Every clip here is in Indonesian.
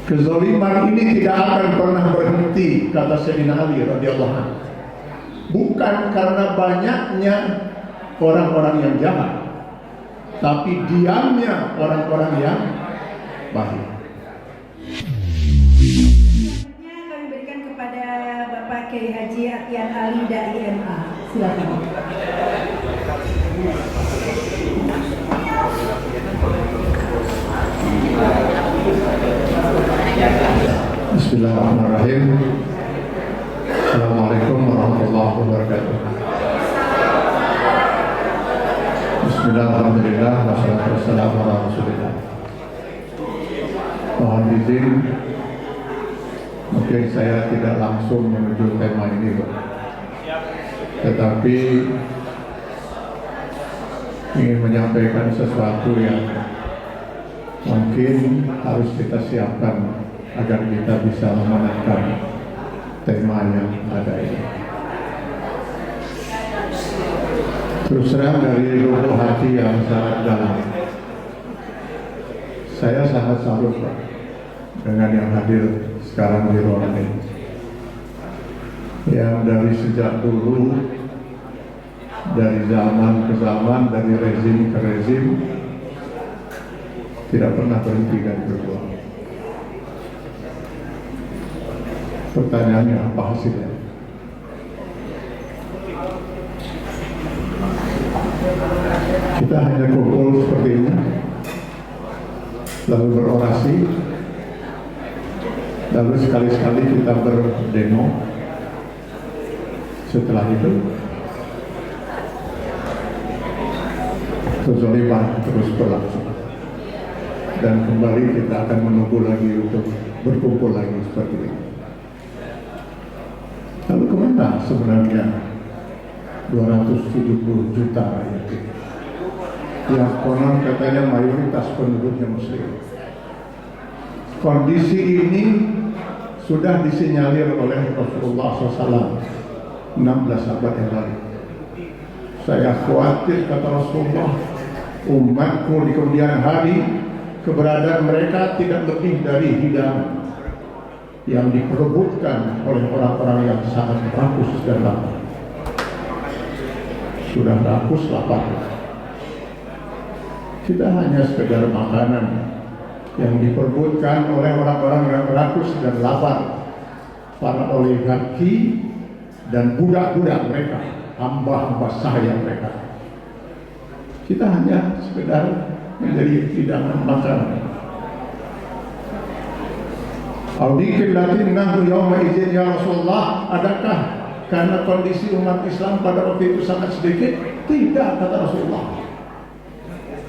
Kezaliman ini tidak akan pernah berhenti, kata Sayyidina Ali radhiyallahu anhu. Bukan karena banyaknya orang-orang yang jahat, tapi diamnya orang-orang yang baik. Kami berikan kepada Bapak Kiai Haji Atian Ali dari MA. Silakan. Bismillahirrahmanirrahim. Assalamualaikum warahmatullahi wabarakatuh. Bismillahirrahmanirrahim. Wassalatu wassalamu ala Rasulillah. Mohon izin, mungkin saya tidak langsung menuju tema ini, Pak. Tetapi ingin menyampaikan sesuatu yang mungkin harus kita siapkan agar kita bisa memenangkan tema yang ada ini. Terus terang dari lubuk hati yang sangat dalam, saya sangat salut, Pak, dengan yang hadir sekarang di ruangan ini, yang dari sejak dulu, dari zaman ke zaman, dari rezim ke rezim, tidak pernah berhenti dan berjuang. Pertanyaannya, apa hasilnya? Kita hanya kumpul seperti ini, lalu berorasi, lalu sekali-sekali kita berdemo. Setelah itu kezaliman terus berlangsung, dan kembali kita akan menunggu lagi untuk berkumpul lagi seperti ini. Lalu kemana sebenarnya 270 juta rakyat ini, yang konon katanya mayoritas penduduknya muslim? Kondisi ini sudah disinyalir oleh Rasulullah SAW 16 abad yang lalu. Saya khawatir, kata Rasulullah, umatku di kemudian hari keberadaan mereka tidak lebih dari hidangan yang diperebutkan oleh orang-orang yang sangat rakus dan lapar. Sudah rakus, lapar, tidak hanya sekedar makanan yang diperebutkan oleh orang-orang yang rakus dan lapar, para oligarki dan budak-budak mereka, hamba-hamba sahaya mereka. Kita hanya sekedar menjadi hidangan makanan. Audikin latin nahu yawma izin ya Rasulullah. Adakah karena kondisi umat Islam pada waktu itu sangat sedikit? Tidak, kata Rasulullah.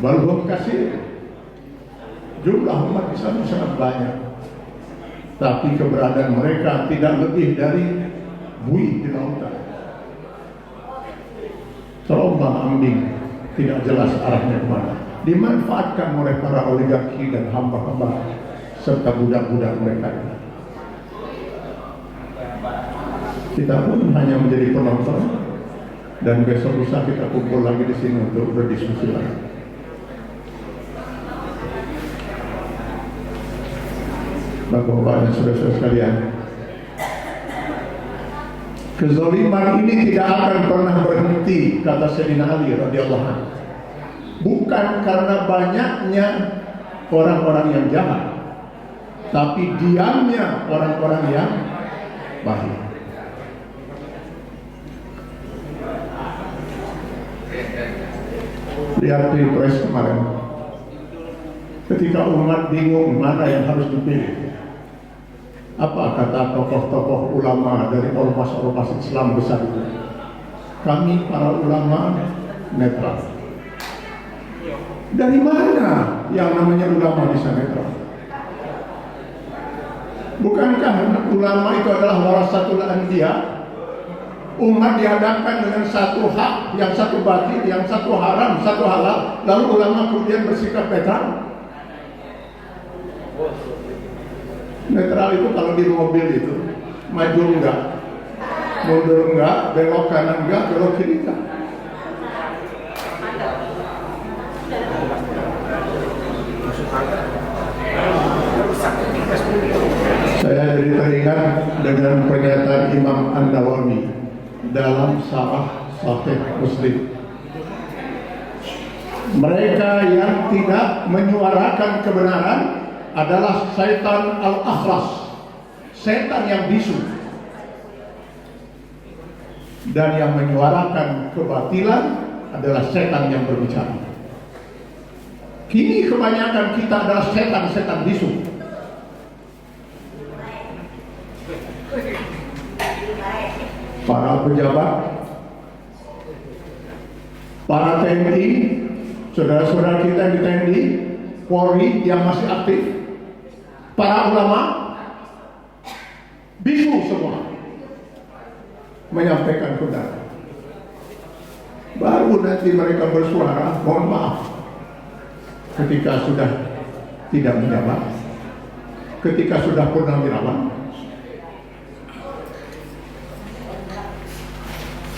Balhum kasir, jumlah umat Islam sangat banyak, tapi keberadaan mereka tidak lebih dari buih di lautan, terombang ambing, tidak jelas arahnya kemana. Dimanfaatkan oleh para oligarki dan hamba-hamba serta budak-budak mereka. Kita pun hanya menjadi penonton, dan besok lusa kita kumpul lagi di sini untuk berdiskusi lagi. Bapak-bapak dan saudara-saudara sekalian, kezaliman ini tidak akan pernah berhenti, kata Sayyidina Ali radhiyallahu anhu. Bukan karena banyaknya orang-orang yang jahat, tapi diamnya orang-orang yang baik. Lihat Pilpres kemarin, ketika umat bingung mana yang harus dipilih, apa kata tokoh-tokoh ulama dari ormas-ormas Islam besar itu? Kami para ulama netral. Dari mana yang namanya ulama bisa netral? Bukankah ulama itu adalah warasatul anbiya? Umat dihadapkan dengan satu hak, yang satu batil, yang satu haram, satu halal, lalu ulama kemudian bersikap netral. Netral itu kalau di mobil itu, maju enggak, mundur enggak, belok kanan enggak, belok kiri enggak. teringat dengan pernyataan Imam An-Nawawi dalam Syarah Sahih Muslim. Mereka yang tidak menyuarakan kebenaran adalah syaitan al-akhras, setan yang bisu. Dan yang menyuarakan kebatilan adalah setan yang berbicara. Kini kebanyakan kita adalah setan-setan bisu. Para pejabat, para TNI, saudara-saudara kita di TNI, Polri yang masih aktif, para ulama, bisu semua menyampaikan kebenaran. Baru nanti mereka bersuara, mohon maaf, ketika sudah tidak menjabat, ketika sudah purnawirawan,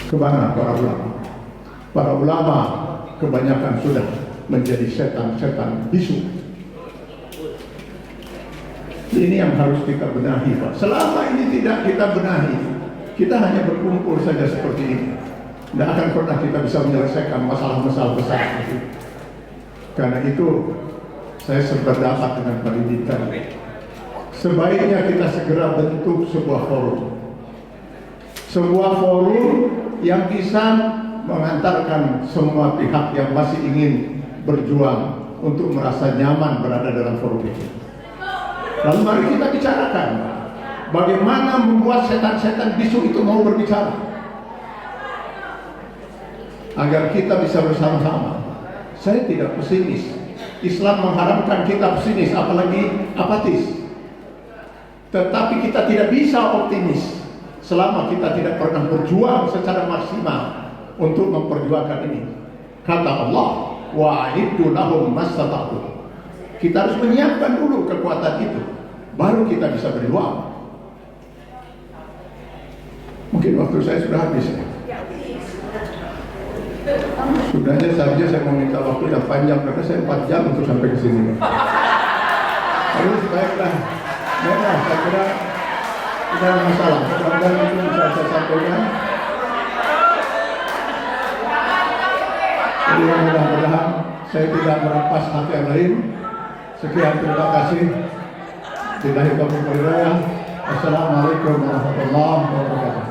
kemana para ulama? Para ulama kebanyakan sudah menjadi setan-setan bisu. Ini yang harus kita benahi, Pak. Selama ini tidak kita benahi, kita hanya berkumpul saja seperti ini. Tidak akan pernah kita bisa menyelesaikan masalah-masalah besar seperti itu. Karena itu, saya sependapat dengan Pak Didi tadi. Sebaiknya kita segera bentuk sebuah forum. Sebuah forum yang bisa mengantarkan semua pihak yang masih ingin berjuang untuk merasa nyaman berada dalam forum itu. Lalu mari kita bicarakan bagaimana membuat setan-setan bisu itu mau berbicara, agar kita bisa bersama-sama. Saya tidak pesimis. Islam mengharamkan kita pesimis, apalagi apatis. Tetapi kita tidak bisa optimis selama kita tidak pernah berjuang secara maksimal untuk memperjuangkan ini. Kata Allah, wa'iddu lahum mastata'tu. Kita harus menyiapkan dulu kekuatan itu, baru kita bisa berjuang. Mungkin waktu saya sudah habis. Sudahnya saja saya mau minta waktu yang panjang, karena saya 4 jam untuk sampai ke sini. Terus baiklah, saya kira tidak ada masalah. Mudah-mudahan itu bisa saya sampaikan. Jadi mudah-mudahan saya tidak merampas hati yang lain. Sekian, terima kasih. Billahi taufiq wal hidayah. Assalamualaikum warahmatullahi wabarakatuh.